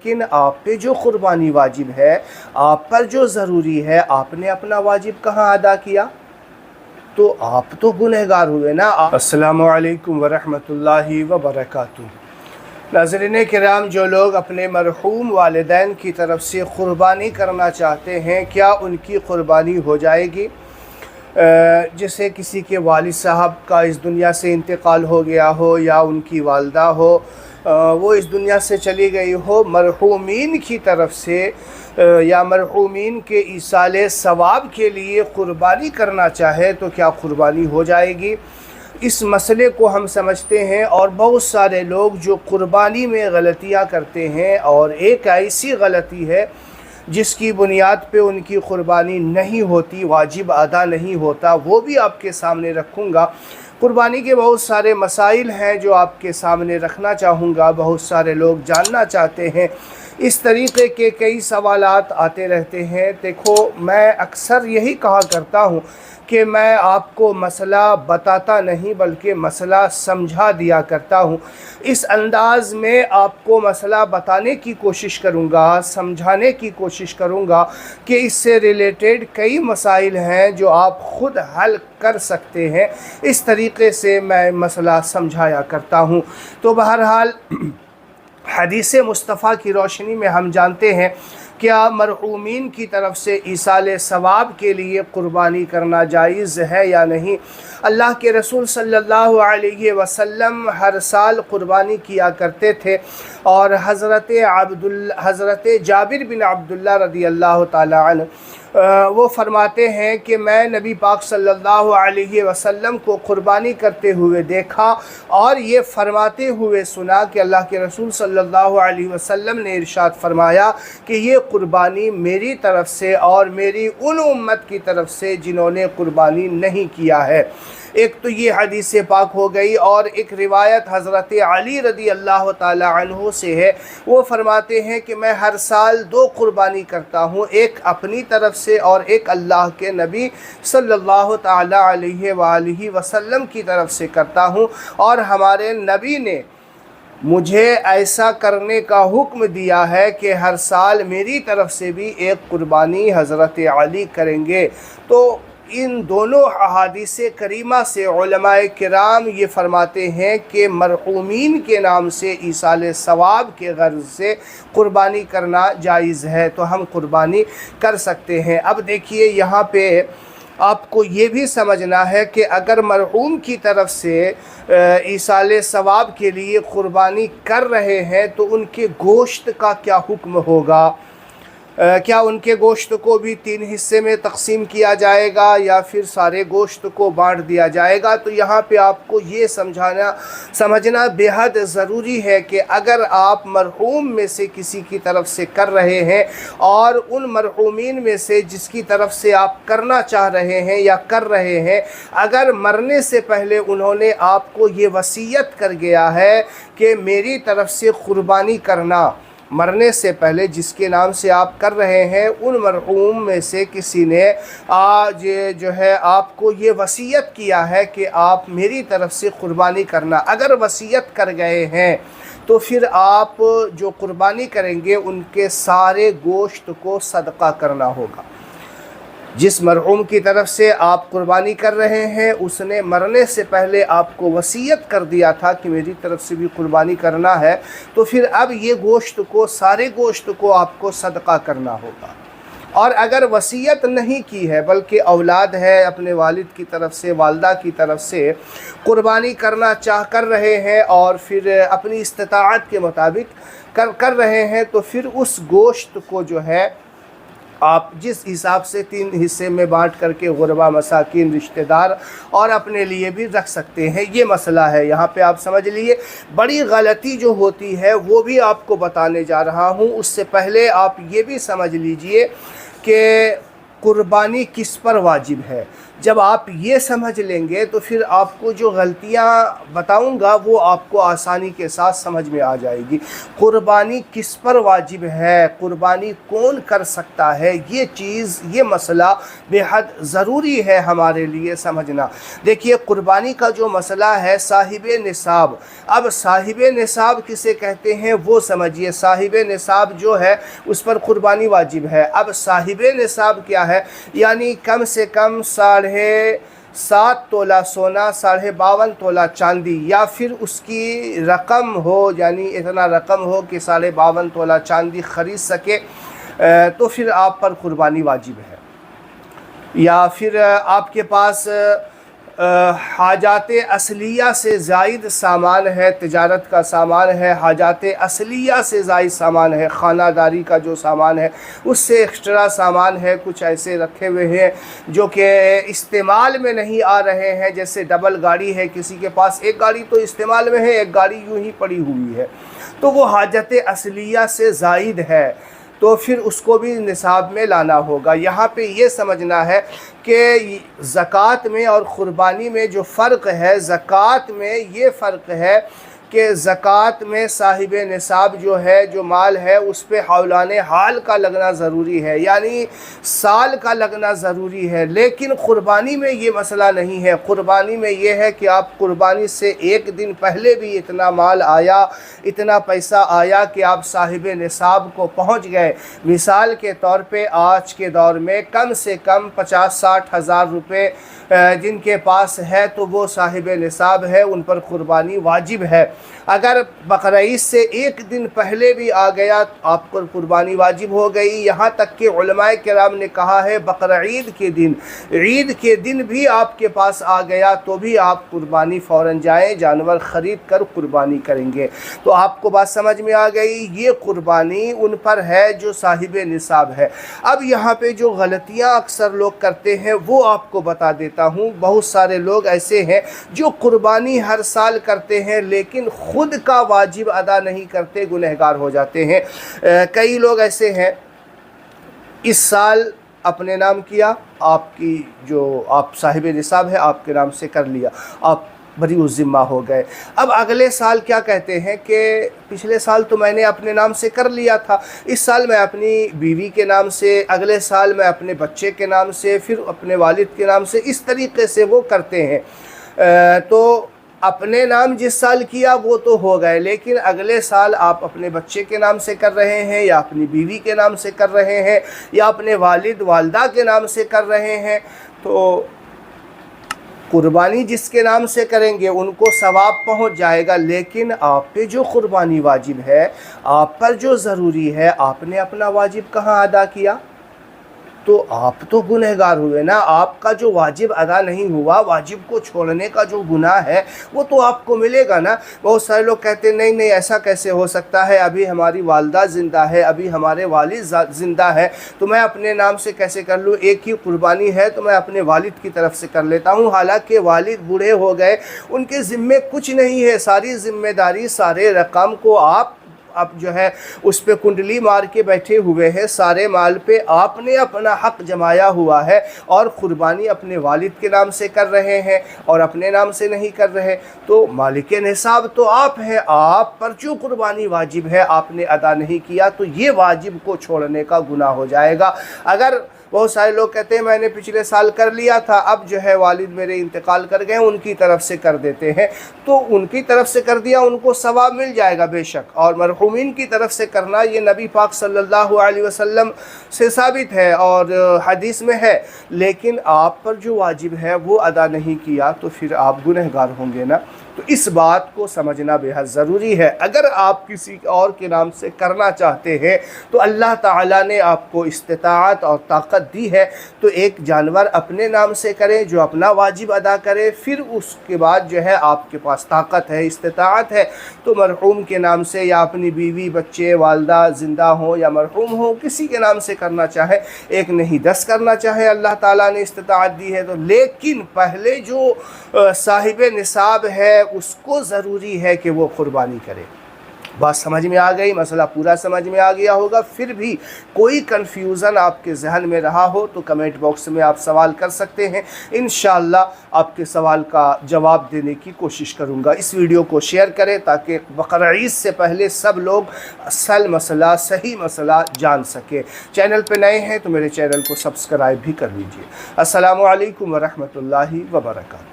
لیکن آپ پہ جو قربانی واجب ہے، آپ پر جو ضروری ہے، آپ نے اپنا واجب کہاں ادا کیا؟ تو آپ تو گنہگار ہوئے نا۔ السلام علیکم ورحمۃ اللہ وبرکاتہ۔ ناظرین کرام، جو لوگ اپنے مرحوم والدین کی طرف سے قربانی کرنا چاہتے ہیں، کیا ان کی قربانی ہو جائے گی؟ جیسے کسی کے والد صاحب کا اس دنیا سے انتقال ہو گیا ہو، یا ان کی والدہ ہو وہ اس دنیا سے چلی گئی ہو، مرحومین کی طرف سے یا مرحومین کے ایصال ثواب کے لیے قربانی کرنا چاہے تو کیا قربانی ہو جائے گی؟ اس مسئلے کو ہم سمجھتے ہیں، اور بہت سارے لوگ جو قربانی میں غلطیاں کرتے ہیں، اور ایک ایسی غلطی ہے جس کی بنیاد پہ ان کی قربانی نہیں ہوتی، واجب ادا نہیں ہوتا، وہ بھی آپ کے سامنے رکھوں گا۔ قربانی کے بہت سارے مسائل ہیں جو آپ کے سامنے رکھنا چاہوں گا، بہت سارے لوگ جاننا چاہتے ہیں، اس طریقے کے کئی سوالات آتے رہتے ہیں۔ دیکھو، میں اکثر یہی کہا کرتا ہوں کہ میں آپ کو مسئلہ بتاتا نہیں بلکہ مسئلہ سمجھا دیا کرتا ہوں۔ اس انداز میں آپ کو مسئلہ بتانے کی کوشش کروں گا، سمجھانے کی کوشش کروں گا کہ اس سے ریلیٹڈ کئی مسائل ہیں جو آپ خود حل کر سکتے ہیں۔ اس طریقے سے میں مسئلہ سمجھایا کرتا ہوں۔ تو بہرحال حدیث مصطفیٰ کی روشنی میں ہم جانتے ہیں کیا مرحومین کی طرف سے ایصال ثواب کے لیے قربانی کرنا جائز ہے یا نہیں؟ اللہ کے رسول صلی اللہ علیہ وسلم ہر سال قربانی کیا کرتے تھے، اور حضرت جابر بن عبداللہ رضی اللہ تعالی عنہ وہ فرماتے ہیں کہ میں نبی پاک صلی اللہ علیہ وسلم کو قربانی کرتے ہوئے دیکھا، اور یہ فرماتے ہوئے سنا کہ اللہ کے رسول صلی اللہ علیہ وسلم نے ارشاد فرمایا کہ یہ قربانی میری طرف سے اور میری ان امت کی طرف سے جنہوں نے قربانی نہیں کیا ہے۔ ایک تو یہ حدیث پاک ہو گئی، اور ایک روایت حضرت علی رضی اللہ تعالی عنہ سے ہے، وہ فرماتے ہیں کہ میں ہر سال 2 قربانی کرتا ہوں، ایک اپنی طرف سے اور ایک اللہ کے نبی صلی اللہ تعالی علیہ وآلہ وسلم کی طرف سے کرتا ہوں، اور ہمارے نبی نے مجھے ایسا کرنے کا حکم دیا ہے کہ ہر سال میری طرف سے بھی ایک قربانی حضرت علی کریں گے۔ تو ان دونوں احادیث کریمہ سے علماء کرام یہ فرماتے ہیں کہ مرحومین کے نام سے ایصال ثواب کے غرض سے قربانی کرنا جائز ہے، تو ہم قربانی کر سکتے ہیں۔ اب دیکھیے، یہاں پہ آپ کو یہ بھی سمجھنا ہے کہ اگر مرحوم کی طرف سے ایصال ثواب کے لیے قربانی کر رہے ہیں تو ان کے گوشت کا کیا حکم ہوگا؟ کیا ان کے گوشت کو بھی 3 حصے میں تقسیم کیا جائے گا، یا پھر سارے گوشت کو بانٹ دیا جائے گا؟ تو یہاں پہ آپ کو یہ سمجھنا بے حد ضروری ہے کہ اگر آپ مرحوم میں سے کسی کی طرف سے کر رہے ہیں، اور ان مرحومین میں سے جس کی طرف سے آپ کرنا چاہ رہے ہیں یا کر رہے ہیں، اگر مرنے سے پہلے انہوں نے آپ کو یہ وصیت کر گیا ہے کہ میری طرف سے قربانی کرنا، مرنے سے پہلے جس کے نام سے آپ کر رہے ہیں ان مرحوم میں سے کسی نے آج جو ہے آپ کو یہ وصیت کیا ہے کہ آپ میری طرف سے قربانی کرنا، اگر وصیت کر گئے ہیں تو پھر آپ جو قربانی کریں گے ان کے سارے گوشت کو صدقہ کرنا ہوگا۔ جس مرحوم کی طرف سے آپ قربانی کر رہے ہیں اس نے مرنے سے پہلے آپ کو وصیت کر دیا تھا کہ میری طرف سے بھی قربانی کرنا ہے، تو پھر اب یہ گوشت کو، سارے گوشت کو آپ کو صدقہ کرنا ہوگا۔ اور اگر وصیت نہیں کی ہے بلکہ اولاد ہے، اپنے والد کی طرف سے، والدہ کی طرف سے قربانی کرنا کر رہے ہیں، اور پھر اپنی استطاعت کے مطابق کر رہے ہیں، تو پھر اس گوشت کو جو ہے آپ جس حساب سے 3 حصے میں بانٹ کر کے غربا، مساکین، رشتہ دار اور اپنے لیے بھی رکھ سکتے ہیں۔ یہ مسئلہ ہے، یہاں پہ آپ سمجھ لیے۔ بڑی غلطی جو ہوتی ہے وہ بھی آپ کو بتانے جا رہا ہوں، اس سے پہلے آپ یہ بھی سمجھ لیجئے کہ قربانی کس پر واجب ہے۔ जब आप ये समझ लेंगे तो फिर आपको जो गलतियां बताऊंगा वो आपको आसानी के साथ समझ में आ जाएगी। कुर्बानी किस पर वाजिब है, कुर्बानी कौन कर सकता है, ये चीज़, ये मसला बेहद ज़रूरी है हमारे लिए समझना। देखिए, कुर्बानी का जो मसला है साहिब निसाब, अब साहिब निसाब किसे कहते हैं वो समझिए। साहिब निसाब जो है उस पर कुर्बानी वाजिब है। अब साहिब निसाब क्या है, यानी कम से कम 7.5 तोला सोना, 52.5 तोला चांदी, या फिर उसकी रकम हो, यानी इतना रकम हो कि 52.5 तोला चांदी ख़रीद सके, तो फिर आप पर कुर्बानी वाजिब है। या फिर आपके पास हाजात असलिया से ज़ायद सामान है, तिजारत का सामान है, हाजात असलिया से ज़ायद सामान है, ख़ानादारी का जो सामान है उससे एक्स्ट्रा सामान है, कुछ ऐसे रखे हुए हैं जो कि इस्तेमाल में नहीं आ रहे हैं। जैसे डबल गाड़ी है, किसी के पास एक गाड़ी तो इस्तेमाल में है, एक गाड़ी यूं ही पड़ी हुई है, तो वो हाजत असलिया से ज़ायद है, तो फिर उसको भी निसाब में लाना होगा। यहाँ पे ये समझना है कि ज़कात में और क़ुरबानी में जो फ़र्क है, ज़कात में ये फ़र्क है कि ज़कात में साहिब निसाब जो है, जो माल है, उस पे हौलाने हाल का लगना ज़रूरी है, यानी साल का लगना ज़रूरी है। लेकिन क़ुरबानी में ये मसला नहीं है। क़ुरबानी में ये है कि आप क़ुरबानी से एक दिन पहले भी इतना माल आया, इतना पैसा आया कि आप साहिब निसाब को पहुँच गए। मिसाल के तौर पे आज के दौर में कम से कम 50-60 हज़ार रुपये जिनके पास है तो वो साहिब निसाब है, उन पर कुर्बानी वाजिब है। अगर बकरीद से एक दिन पहले भी आ गया तो आप पर कुर्बानी वाजिब हो गई। यहाँ तक कि उलमाए किराम ने कहा है बकरीद के दिन, ईद के दिन भी आपके पास आ गया तो भी आप कुर्बानी फ़ौरन जाएँ, जानवर ख़रीद कर कुर्बानी करेंगे। तो आपको बात समझ में आ गई, ये कुर्बानी उन पर है जो साहिब निसाब है। अब यहाँ पे जो गलतियाँ अक्सर लोग करते हैं वो आपको बता देता हूँ। बहुत सारे लोग ऐसे हैं जो कुर्बानी हर साल करते हैं लेकिन खुद का वाजिब अदा नहीं करते, गुनहगार हो जाते हैं। कई लोग ऐसे हैं, इस साल अपने नाम किया, आपकी जो आप साहिब निसाब है आपके नाम से कर लिया, आप बरी उस ज़िम्मा हो गए। अब अगले साल क्या कहते हैं कि पिछले साल तो मैंने अपने नाम से कर लिया था, इस साल मैं अपनी बीवी के नाम से, अगले साल मैं अपने बच्चे के नाम से, फिर अपने वालिद के नाम से, इस तरीक़े से वो करते हैं। तो अपने नाम जिस साल किया वो तो हो गए, लेकिन अगले साल आप अपने बच्चे के नाम से कर रहे हैं, या अपनी बीवी के नाम से कर रहे हैं, या अपने वालिद वालदा के नाम से कर रहे हैं। तो कुर्बानी जिसके नाम से करेंगे उनको सवाब पहुंच जाएगा, लेकिन आप पे जो कुर्बानी वाजिब है, आप पर जो ज़रूरी है, आपने अपना वाजिब कहाँ अदा किया? तो आप तो गुनहगार हुए ना। आपका जो वाजिब अदा नहीं हुआ, वाजिब को छोड़ने का जो गुनाह है वो तो आपको मिलेगा ना। बहुत सारे लोग कहते हैं नहीं नहीं ऐसा कैसे हो सकता है, अभी हमारी वालदा ज़िंदा है, अभी हमारे वालिद ज़िंदा है, तो मैं अपने नाम से कैसे कर लूँ? एक ही कुर्बानी है तो मैं अपने वालिद की तरफ से कर लेता हूँ। हालांकि वालिद बूढ़े हो गए, उनके ज़िम्मे कुछ नहीं है, सारी ज़िम्मेदारी, सारे रकम को आप अब जो है उस पे कुंडली मार के बैठे हुए हैं, सारे माल पे आपने अपना हक जमाया हुआ है और क़ुरबानी अपने वालिद के नाम से कर रहे हैं और अपने नाम से नहीं कर रहे। तो मालिक निसाब तो आप हैं, आप पर जो कुर्बानी वाजिब है आपने अदा नहीं किया तो ये वाजिब को छोड़ने का गुनाह हो जाएगा। अगर बहुत सारे लोग कहते हैं मैंने पिछले साल कर लिया था, अब जो है वालिद मेरे इंतकाल कर गए, उनकी तरफ से कर देते हैं, तो उनकी तरफ से कर दिया, उनको सवाब मिल जाएगा बेशक। और मरहूमीन की तरफ से करना ये नबी पाक सल्लल्लाहु अलैहि वसल्लम से साबित है और हदीस में है, लेकिन आप पर जो वाजिब है वो अदा नहीं किया तो फिर आप गुनहगार होंगे ना। तो इस बात को समझना बेहद ज़रूरी है। अगर आप किसी और के नाम से करना चाहते हैं तो अल्लाह ताला ने आपको इस्तिताअत और ताकत दी है, तो एक जानवर अपने नाम से करें जो अपना वाजिब अदा करे, फिर उसके बाद जो है आपके पास ताकत है, इस्तिताअत है, तो मरहूम के नाम से या अपनी बीवी बच्चे वालदा ज़िंदा हो या मरहूम हो किसी के नाम से करना चाहे, एक नहीं 10 करना चाहे, अल्लाह ताला ने इस्तिताअत दी है तो। लेकिन पहले जो साहिब निसाब है उसको ज़रूरी है कि वो कुर्बानी करे। بات سمجھ میں آ گئی، مسئلہ پورا سمجھ میں آ گیا ہوگا۔ پھر بھی کوئی کنفیوژن آپ کے ذہن میں رہا ہو تو کمنٹ باکس میں آپ سوال کر سکتے ہیں، انشاءاللہ آپ کے سوال کا جواب دینے کی کوشش کروں گا۔ اس ویڈیو کو شیئر کریں تاکہ بقرہ عید سے پہلے سب لوگ اصل مسئلہ، صحیح مسئلہ جان سکیں۔ چینل پہ نئے ہیں تو میرے چینل کو سبسکرائب بھی کر لیجئے۔ السلام علیکم ورحمۃ اللہ وبرکاتہ۔